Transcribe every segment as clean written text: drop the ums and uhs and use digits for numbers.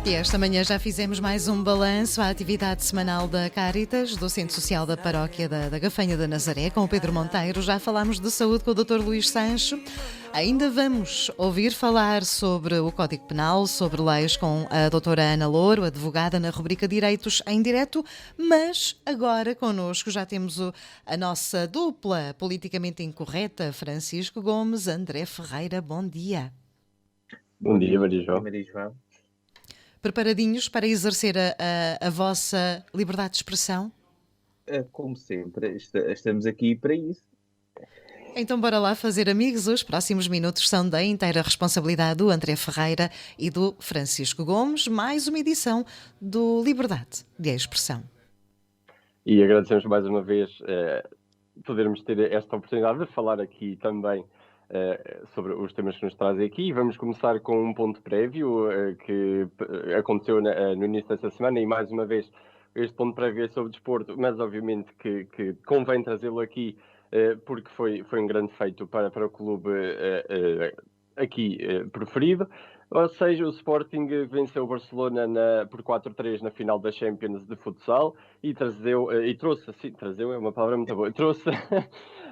E esta manhã já fizemos mais um balanço à atividade semanal da Cáritas, do Centro Social da Paróquia da Gafanha da Nazaré, com o Pedro Monteiro. Já falámos de saúde com o Dr. Luís Sancho. Ainda vamos ouvir falar sobre o Código Penal, sobre leis com a doutora Ana Louro, advogada na rubrica Direitos em Direto, mas agora connosco já temos a nossa dupla politicamente incorreta, Francisco Gomes, André Ferreira. Bom dia. Bom dia, Maria João. Preparadinhos para exercer a vossa liberdade de expressão? Como sempre, estamos aqui para isso. Então bora lá fazer amigos. Os próximos minutos são da inteira responsabilidade do André Ferreira e do Francisco Gomes, mais uma edição do Liberdade de Expressão. E agradecemos mais uma vez podermos ter esta oportunidade de falar aqui também sobre os temas que nos trazem aqui. Vamos começar com um ponto prévio que aconteceu no início desta semana, e mais uma vez este ponto prévio é sobre desporto, mas obviamente que convém trazê-lo aqui porque foi um grande feito para o clube aqui preferido. Ou seja, o Sporting venceu o Barcelona por 4-3 na final da Champions de futsal e trouxe é uma palavra muito boa, trouxe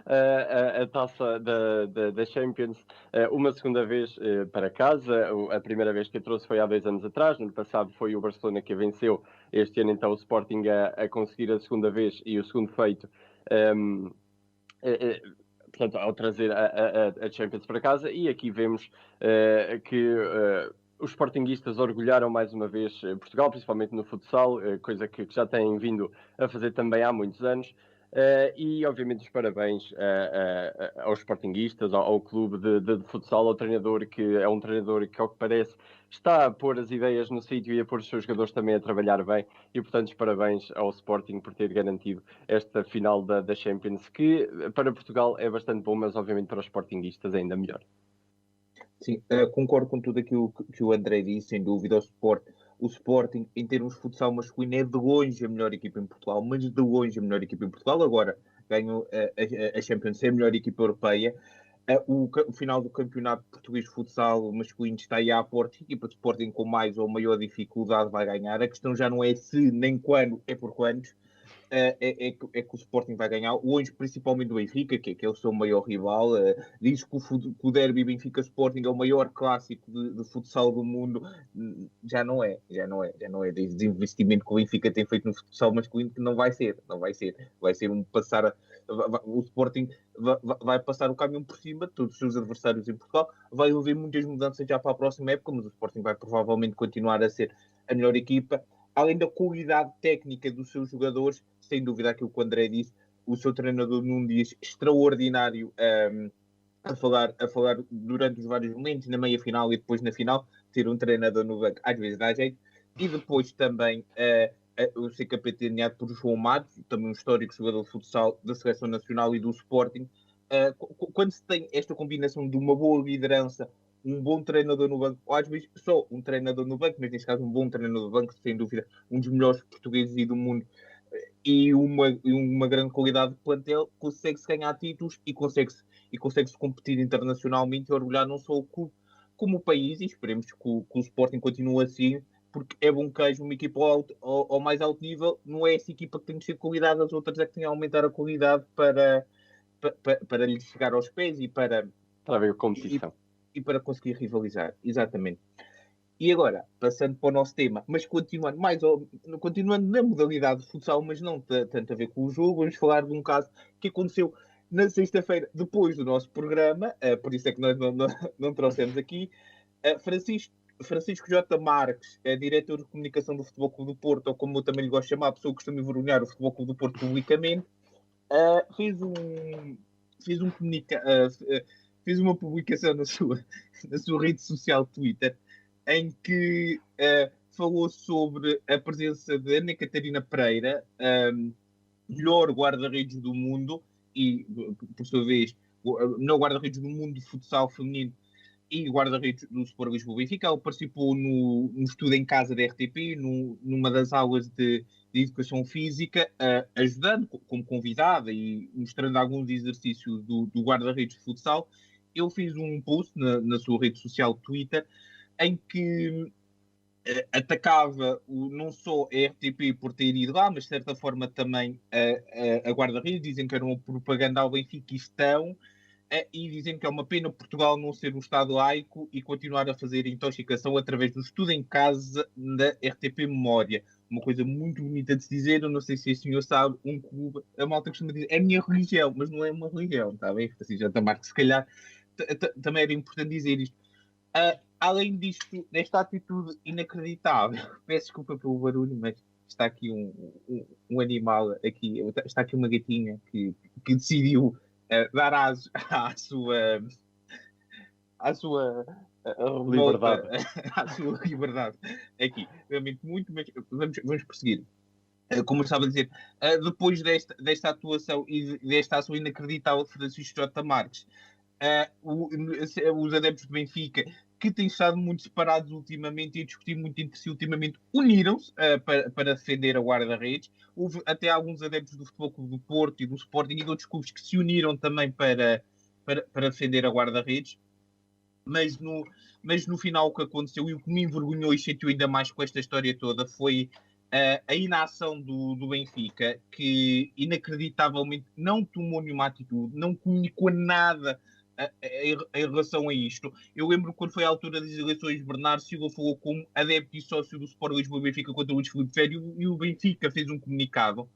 a taça da Champions uma segunda vez para casa. A primeira vez que a trouxe foi há 2 anos atrás, no ano passado foi o Barcelona que a venceu, este ano então o Sporting a conseguir a segunda vez e o segundo feito. Portanto, ao trazer a Champions para casa, e aqui vemos que os sportinguistas orgulharam mais uma vez Portugal, principalmente no futsal, coisa que já têm vindo a fazer também há muitos anos. E obviamente os parabéns aos sportinguistas, ao clube de futsal, ao treinador, que é um treinador que, ao que parece, está a pôr as ideias no sítio e a pôr os seus jogadores também a trabalhar bem, e portanto os parabéns ao Sporting por ter garantido esta final da Champions, que para Portugal é bastante bom, mas obviamente para os sportinguistas é ainda melhor. Sim, concordo com tudo aquilo que o André disse, sem dúvida. O Sporting, em termos de futsal masculino, é de longe a melhor equipa em Portugal, mas de longe a melhor equipa em Portugal. Agora ganhou a Champions, é a melhor equipa europeia. O final do campeonato português de futsal masculino está aí à porta. A equipa de Sporting com mais ou maior dificuldade vai ganhar. A questão já não é se nem quando, é por quantos. É que o Sporting vai ganhar, hoje principalmente do Benfica, que é o seu maior rival. Diz que o derby Benfica-Sporting é o maior clássico de futsal do mundo. Já não é. Desde o investimento que o Benfica tem feito no futsal masculino, que não vai ser. Vai ser o Sporting vai passar o caminhão por cima de todos os seus adversários em Portugal. Vai haver muitas mudanças já para a próxima época, mas o Sporting vai provavelmente continuar a ser a melhor equipa. Além da qualidade técnica dos seus jogadores, sem dúvida aquilo que o André disse, o seu treinador Nuno Dias, extraordinário a falar durante os vários momentos, na meia-final e depois na final, ter um treinador no banco às vezes dá jeito. E depois também o ser capitaneado por João Matos, também um histórico jogador de futsal da Seleção Nacional e do Sporting. Quando se tem esta combinação de uma boa liderança, um bom treinador no banco, ou às vezes só um treinador no banco, mas neste caso um bom treinador no banco, sem dúvida, um dos melhores portugueses e do mundo, e uma grande qualidade de plantel, consegue-se ganhar títulos e consegue-se competir internacionalmente e orgulhar não só o clube como o país, e esperemos que o Sporting continue assim, porque é bom que haja uma equipa ao mais alto nível. Não é essa equipa que tem de ser qualidade, as outras é que têm de aumentar a qualidade para lhe chegar aos pés e para haver competição. E para conseguir rivalizar, exatamente. E agora, passando para o nosso tema, mas continuando na modalidade de futsal, mas não tanto a ver com o jogo, vamos falar de um caso que aconteceu na sexta-feira, depois do nosso programa, por isso é que nós não trouxemos aqui. Francisco J. Marques, diretor de comunicação do Futebol Clube do Porto, ou como eu também lhe gosto de chamar, a pessoa que costuma envergonhar o Futebol Clube do Porto publicamente, fez uma publicação na sua rede social Twitter, em que falou sobre a presença de Ana Catarina Pereira, melhor guarda-redes do mundo, e, por sua vez, melhor guarda-redes do mundo de futsal feminino e guarda-redes do Sport Lisboa Benfica. Ela participou no estudo em casa da RTP, numa das aulas de educação física, ajudando como convidada e mostrando alguns exercícios do guarda-redes de futsal. Eu fiz um post na sua rede social Twitter em que atacava não só a RTP por ter ido lá, mas de certa forma também a guarda-redes, dizem que era uma propaganda ao benfiquistão, e dizem que é uma pena Portugal não ser um Estado laico e continuar a fazer intoxicação através do estudo em casa da RTP Memória. Uma coisa muito bonita de se dizer, eu não sei se o senhor sabe, um clube, a malta costuma dizer, é a minha religião, mas não é uma religião, está bem? Assim, já está se calhar também era importante dizer isto. Além disto, desta atitude inacreditável, peço desculpa pelo barulho, mas está aqui um animal, está aqui uma gatinha que decidiu dar aso à sua revolta, Liberdade. à sua liberdade. Aqui, realmente muito, mas vamos prosseguir. Como eu estava a dizer, depois desta atuação e desta ação inacreditável de Francisco J. Marques, os adeptos do Benfica, que têm estado muito separados ultimamente e a discutir muito entre si ultimamente, uniram-se para defender a guarda-redes. Houve até alguns adeptos do Futebol Clube do Porto e do Sporting e de outros clubes que se uniram também para defender a guarda-redes. Mas no final o que aconteceu e o que me envergonhou e chateou ainda mais com esta história toda foi a inação do Benfica, que inacreditavelmente não tomou nenhuma atitude, não comunicou nada em relação a isto. Eu lembro quando foi a altura das eleições, Bernardo Silva falou como adepto e sócio do Sport Lisboa Benfica contra o Luís Filipe Vieira e o Benfica fez um comunicado.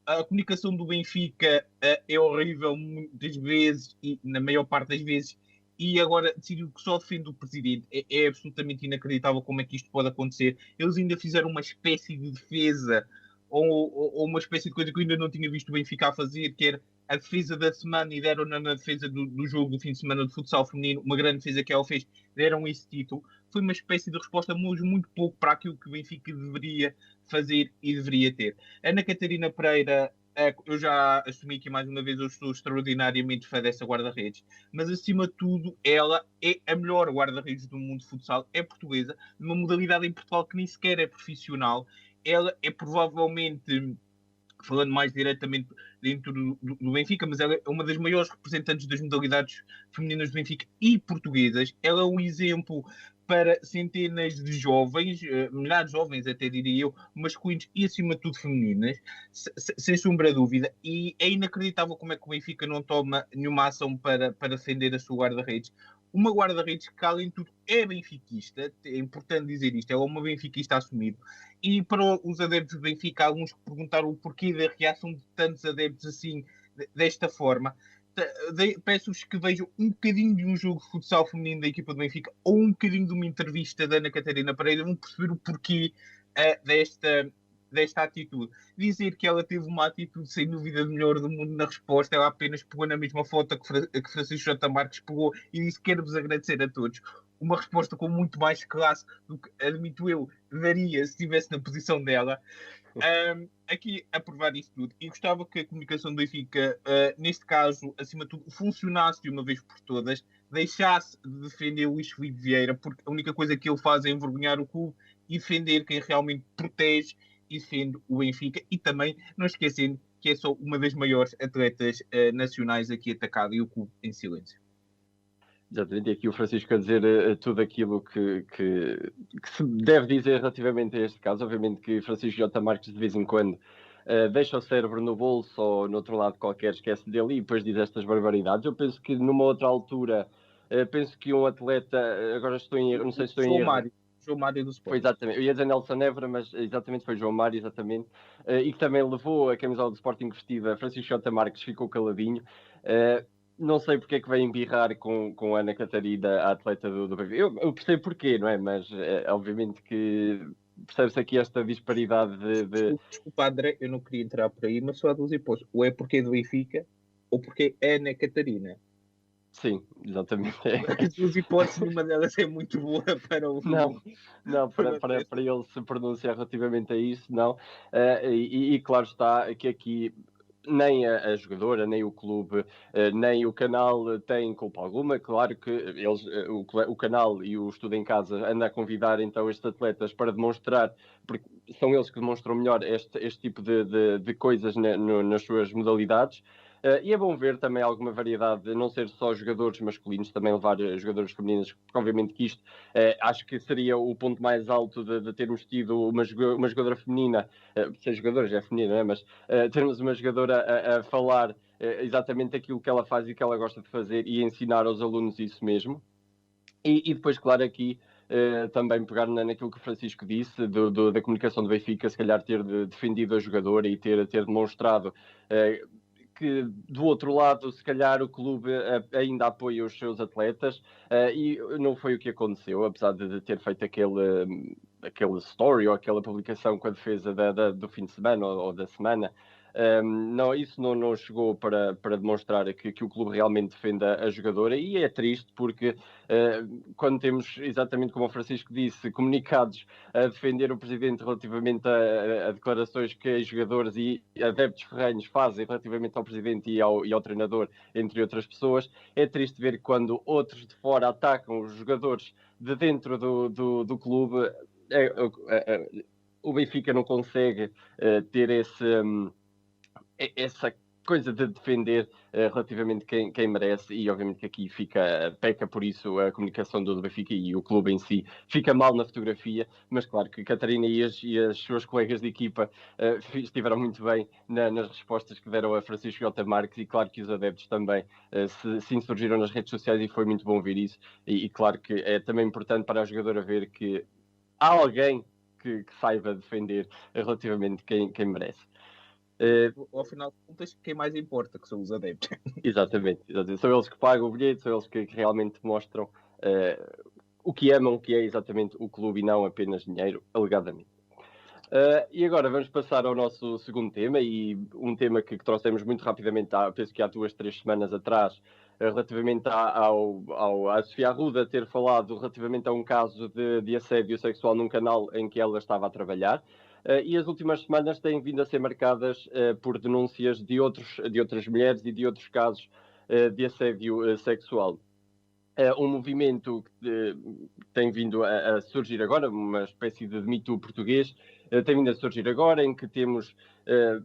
A comunicação do Benfica é horrível muitas vezes e na maior parte das vezes, e agora decidiu que só defende o presidente. É absolutamente inacreditável como é que isto pode acontecer. Eles ainda fizeram uma espécie de defesa ou uma espécie de coisa que eu ainda não tinha visto o Benfica a fazer, que era a defesa da semana, e deram na defesa do jogo do fim de semana de futsal feminino, uma grande defesa que ela fez, deram esse título. Foi uma espécie de resposta muito pouco para aquilo que o Benfica deveria fazer e deveria ter. Ana Catarina Pereira, eu já assumi que mais uma vez eu estou extraordinariamente fã dessa guarda-redes, mas acima de tudo ela é a melhor guarda-redes do mundo de futsal, é portuguesa, numa modalidade em Portugal que nem sequer é profissional. Ela é provavelmente, falando mais diretamente dentro do Benfica, mas ela é uma das maiores representantes das modalidades femininas do Benfica e portuguesas. Ela é um exemplo para centenas de jovens, milhares de jovens até diria eu, masculinos e acima de tudo femininas, sem sombra de dúvida, e é inacreditável como é que o Benfica não toma nenhuma ação para defender a sua guarda-redes. Uma guarda-redes que, além de tudo, é benfiquista, é importante dizer isto, ela é uma benfiquista assumido. E para os adeptos do Benfica, alguns que perguntaram o porquê da reação de tantos adeptos assim, desta forma, peço-vos que vejam um bocadinho de um jogo de futsal feminino da equipa do Benfica ou um bocadinho de uma entrevista da Ana Catarina Pereira, vão perceber o porquê desta atitude. Dizer que ela teve uma atitude sem dúvida melhor do mundo na resposta, ela apenas pegou na mesma foto que Francisco J. Marques pegou e disse: quero-vos agradecer a todos. Uma resposta com muito mais classe do que, admito eu, daria se estivesse na posição dela. Aqui a provar isso tudo, e gostava que a comunicação do Benfica, neste caso, acima de tudo, funcionasse de uma vez por todas, deixasse de defender o Luís Filipe Vieira, porque a única coisa que ele faz é envergonhar o clube e defender quem realmente protege e defende o Benfica, e também não esquecendo que é só uma das maiores atletas nacionais aqui atacada e o clube em silêncio. Exatamente, e aqui o Francisco a dizer tudo aquilo que se deve dizer relativamente a este caso. Obviamente que Francisco J. Marques de vez em quando deixa o cérebro no bolso ou no outro lado qualquer, esquece dele e depois diz estas barbaridades. Eu penso que numa outra altura, penso que um atleta, agora estou em erro, não sei se estou em erro. João Mário do Sport. Foi exatamente, eu ia dizer Nelson Évora, mas exatamente foi João Mário, exatamente, e que também levou a camisola do Sporting vestida. Francisco J. Marques ficou caladinho. Não sei porque é que vem embirrar com a Ana Catarina, a atleta do Benfica. Eu percebo porquê, não é? Mas obviamente que percebe-se aqui esta disparidade de... Desculpa, André, eu não queria entrar por aí, mas só há duas hipóteses. Ou é porque é do Benfica, ou porque é Ana Catarina. Sim, exatamente. As duas hipóteses, nenhuma delas é muito boa para o... Não, para ele se pronunciar relativamente a isso, não. E claro está que aqui nem a jogadora, nem o clube, nem o canal têm culpa alguma. Claro que eles, o canal e o Estudo em Casa andam a convidar então estes atletas para demonstrar, porque são eles que demonstram melhor este tipo de coisas nas suas modalidades. E é bom ver também alguma variedade, não ser só jogadores masculinos, também levar jogadores femininos, porque obviamente que isto acho que seria o ponto mais alto de termos tido uma jogadora feminina, ser jogadora já é feminina, né? Mas termos uma jogadora a falar exatamente aquilo que ela faz e que ela gosta de fazer e ensinar aos alunos isso mesmo. E depois, claro, aqui também pegar naquilo que o Francisco disse, da comunicação do Benfica, se calhar ter defendido a jogadora e ter demonstrado que do outro lado, se calhar o clube ainda apoia os seus atletas e não foi o que aconteceu, apesar de ter feito aquele story ou aquela publicação com a defesa do fim de semana ou da semana. Não, isso não chegou para demonstrar que o clube realmente defende a jogadora, e é triste porque quando temos, exatamente como o Francisco disse, comunicados a defender o presidente relativamente a declarações que os jogadores e adeptos ferrenhos fazem relativamente ao presidente e ao treinador, entre outras pessoas, é triste ver quando outros de fora atacam os jogadores de dentro do clube. O Benfica não consegue ter essa coisa de defender relativamente quem merece, e obviamente que aqui peca por isso a comunicação do Benfica e o clube em si fica mal na fotografia, mas claro que Catarina e as suas colegas de equipa estiveram muito bem nas respostas que deram a Francisco J. Marques, e claro que os adeptos também se insurgiram nas redes sociais, e foi muito bom ver isso, e claro que é também importante para a jogadora ver que há alguém que saiba defender relativamente quem merece. Ao final de contas, quem mais importa, que são os adeptos. Exatamente. São eles que pagam o bilhete, são eles que realmente mostram o que amam, que é exatamente o clube e não apenas dinheiro, alegadamente. E agora vamos passar ao nosso segundo tema, e um tema que trouxemos muito rapidamente, penso que há 2-3 semanas atrás, relativamente à Sofia Arruda ter falado relativamente a um caso de assédio sexual num canal em que ela estava a trabalhar. E as últimas semanas têm vindo a ser marcadas por denúncias de outras mulheres e de outros casos de assédio sexual. Um movimento que tem vindo a surgir agora, uma espécie de Me Too português, tem vindo a surgir agora, em que temos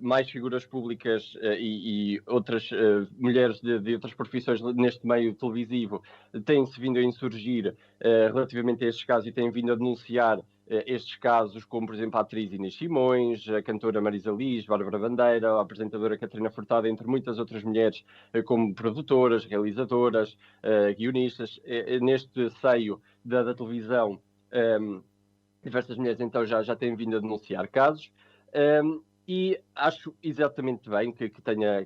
mais figuras públicas e outras mulheres de outras profissões neste meio televisivo têm-se vindo a insurgir relativamente a estes casos e têm vindo a denunciar estes casos, como por exemplo a atriz Inês Simões, a cantora Marisa Liz, Bárbara Bandeira, a apresentadora Catarina Furtado, entre muitas outras mulheres, como produtoras, realizadoras, guionistas. Neste seio da televisão, diversas mulheres então já têm vindo a denunciar casos. E acho exatamente bem que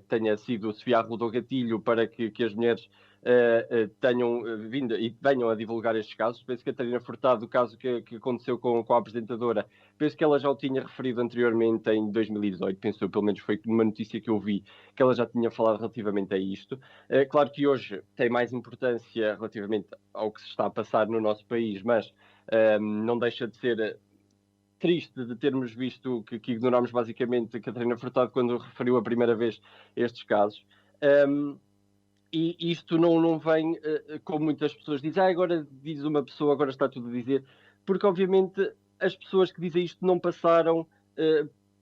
tenha sido Sofia Arruda o gatilho para que as mulheres tenham vindo e venham a divulgar estes casos. Penso que a Catarina Furtado, o caso que aconteceu com a apresentadora, penso que ela já o tinha referido anteriormente em 2018, penso eu, pelo menos foi uma notícia que eu vi, que ela já tinha falado relativamente a isto. Claro que hoje tem mais importância relativamente ao que se está a passar no nosso país, mas não deixa de ser triste de termos visto que ignorámos basicamente a Catarina Furtado quando referiu a primeira vez estes casos. E isto não vem, como muitas pessoas dizem, agora diz uma pessoa, agora está tudo a dizer, porque obviamente as pessoas que dizem isto não passaram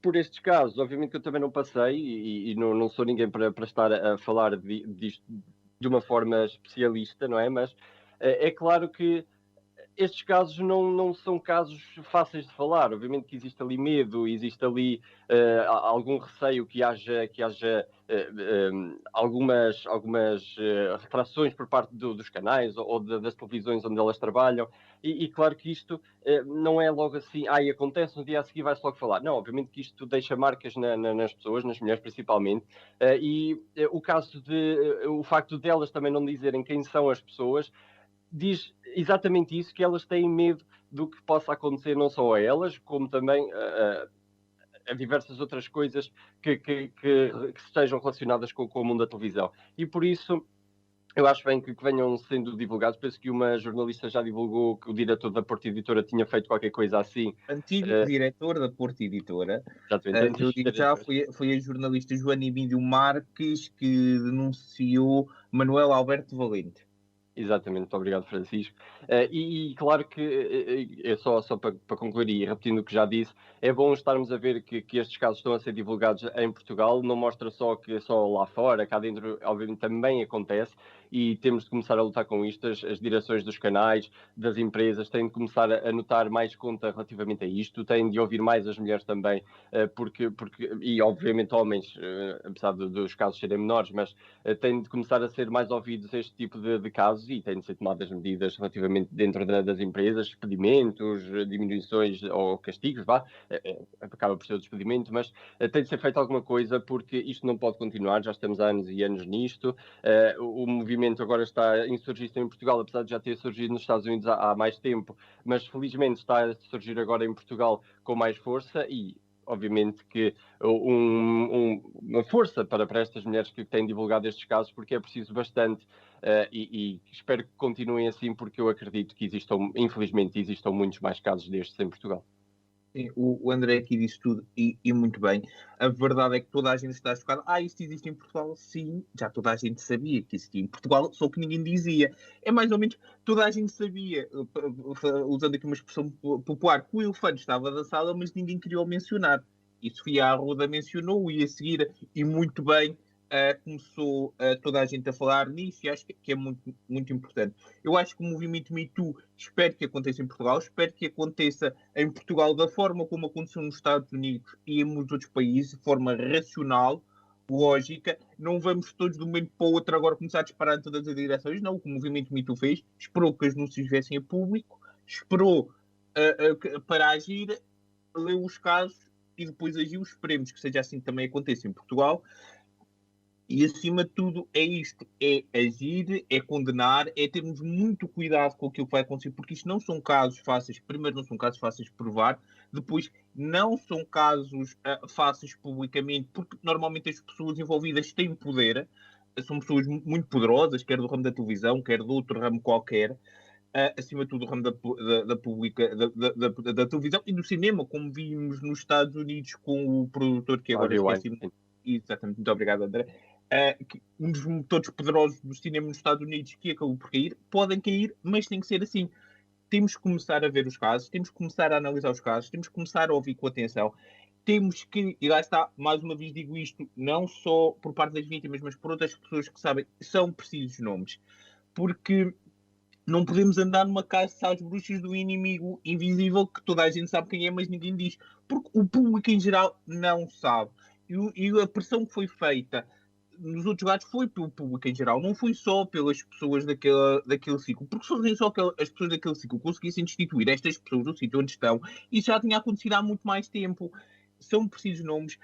por estes casos. Obviamente que eu também não passei e não sou ninguém para estar a falar disto de uma forma especialista, não é? Mas é claro que estes casos não são casos fáceis de falar. Obviamente que existe ali medo, existe ali algum receio que haja algumas retrações por parte dos canais ou das televisões onde elas trabalham. E claro que isto não é logo assim, acontece, no dia a seguir vai-se logo falar. Não, obviamente que isto deixa marcas nas pessoas, nas mulheres principalmente, o facto delas também não dizerem quem são as pessoas, diz exatamente isso, que elas têm medo do que possa acontecer não só a elas, como também a diversas outras coisas que estejam relacionadas com o mundo da televisão. E por isso eu acho bem que venham sendo divulgados. Penso que uma jornalista já divulgou que o diretor da Porta Editora tinha feito qualquer coisa assim. Antigo diretor da Porta Editora. Eu digo já, foi a jornalista Joana Emílio Marques que denunciou Manuel Alberto Valente. Exatamente, muito obrigado, Francisco. E claro que, é só para concluir e repetindo o que já disse, é bom estarmos a ver que estes casos estão a ser divulgados em Portugal, não mostra só que é só lá fora, cá dentro, obviamente, também acontece, e temos de começar a lutar com isto. As direções dos canais, das empresas, têm de começar a notar mais conta relativamente a isto, têm de ouvir mais as mulheres também, e obviamente homens, apesar dos casos serem menores, mas têm de começar a ser mais ouvidos este tipo de casos, e têm de ser tomadas medidas relativamente dentro das empresas, despedimentos, diminuições ou castigos, acaba por ser o despedimento, mas tem de ser feito alguma coisa, porque isto não pode continuar. Já estamos há anos e anos nisto. O movimento agora está a insurgir em Portugal, apesar de já ter surgido nos Estados Unidos há mais tempo, mas felizmente está a surgir agora em Portugal com mais força, e obviamente que uma força para estas mulheres que têm divulgado estes casos, porque é preciso bastante, e espero que continuem assim, porque eu acredito que infelizmente existam muitos mais casos destes em Portugal. Sim, o André aqui disse tudo e muito bem. A verdade é que toda a gente está chocada. Isto existe em Portugal? Sim, já toda a gente sabia que existia em Portugal, só que ninguém dizia. É mais ou menos, toda a gente sabia, usando aqui uma expressão popular, que o elefante estava da sala, mas ninguém queria o mencionar. E Sofia Arruda mencionou, e a seguir, e muito bem, começou toda a gente a falar nisso, e acho que é muito, muito importante. Eu acho que o movimento Me Too, espero que aconteça em Portugal, espero que aconteça em Portugal da forma como aconteceu nos Estados Unidos e em muitos outros países, de forma racional, lógica. Não vamos todos de um momento para o outro agora começar a disparar em todas as direções. Não, o que o movimento Me Too fez, esperou que as denúncias viessem a público, esperou para agir, leu os casos e depois agiu. Esperemos que seja assim que também aconteça em Portugal. E, acima de tudo, é isto. É agir, é condenar, é termos muito cuidado com aquilo que vai acontecer, porque isto não são casos fáceis. Primeiro, não são casos fáceis de provar. Depois, não são casos fáceis publicamente, porque normalmente as pessoas envolvidas têm poder. São pessoas muito poderosas, quer do ramo da televisão, quer do outro ramo qualquer. Acima de tudo, o ramo da televisão e do cinema, como vimos nos Estados Unidos com o produtor que agora esqueci. Exatamente, muito obrigado, André. Um dos motores poderosos do cinema nos Estados Unidos, que acabou por cair. Podem cair, mas tem que ser assim. Temos que começar a ver os casos, temos que começar a analisar os casos, temos que começar a ouvir com atenção. Temos que, e lá está, mais uma vez digo isto, não só por parte das vítimas, mas por outras pessoas que sabem, são precisos nomes. Porque não podemos andar numa caça às bruxas do inimigo invisível, que toda a gente sabe quem é, mas ninguém diz. Porque o público em geral não sabe. E a pressão que foi feita nos outros lados foi pelo público em geral, não foi só pelas pessoas daquele ciclo. Porque se fossem só as pessoas daquele ciclo conseguissem destituir estas pessoas do sítio onde estão, isso já tinha acontecido há muito mais tempo. São precisos nomes.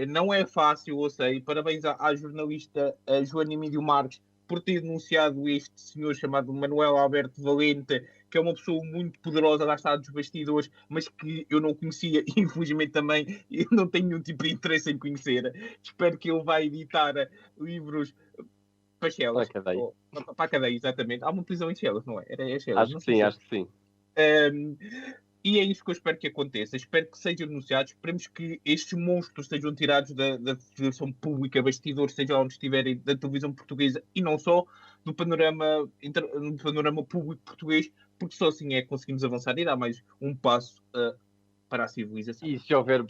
Não é fácil, eu sei. Parabéns à jornalista Joana Emílio Marques por ter denunciado este senhor chamado Manuel Alberto Valente, que é uma pessoa muito poderosa, lá está dos bastidores, mas que eu não conhecia e infelizmente também eu não tenho nenhum tipo de interesse em conhecer. Espero que ele vai editar livros para Chelas. Para a cadeia, exatamente. Há uma prisão em Chelas, não é? Era Chelas, acho que sim. E é isso que eu espero que aconteça. Espero que sejam denunciados. Esperemos que estes monstros sejam tirados da televisão pública, bastidores, seja onde estiverem, da televisão portuguesa e não só, do panorama público português, porque só assim é que conseguimos avançar e dar mais um passo para a civilização. E se houver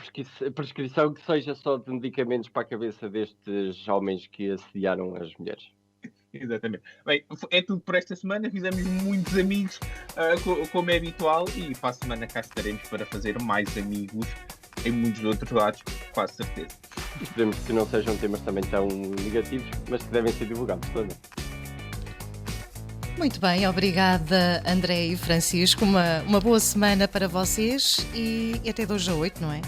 prescrição, que seja só de medicamentos para a cabeça destes homens que assediaram as mulheres. Exatamente. Bem, é tudo por esta semana. Fizemos muitos amigos, como é habitual, e para a semana cá estaremos para fazer mais amigos em muitos outros lados, quase certeza. Esperemos que não sejam temas também tão negativos, mas que devem ser divulgados também. Muito bem, obrigada André e Francisco. Uma boa semana para vocês e até 2 a 8, não é?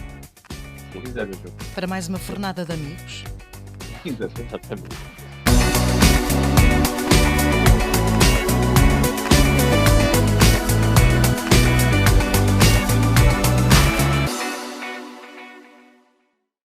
Sim, exatamente. Para mais uma fornada de amigos. Exatamente.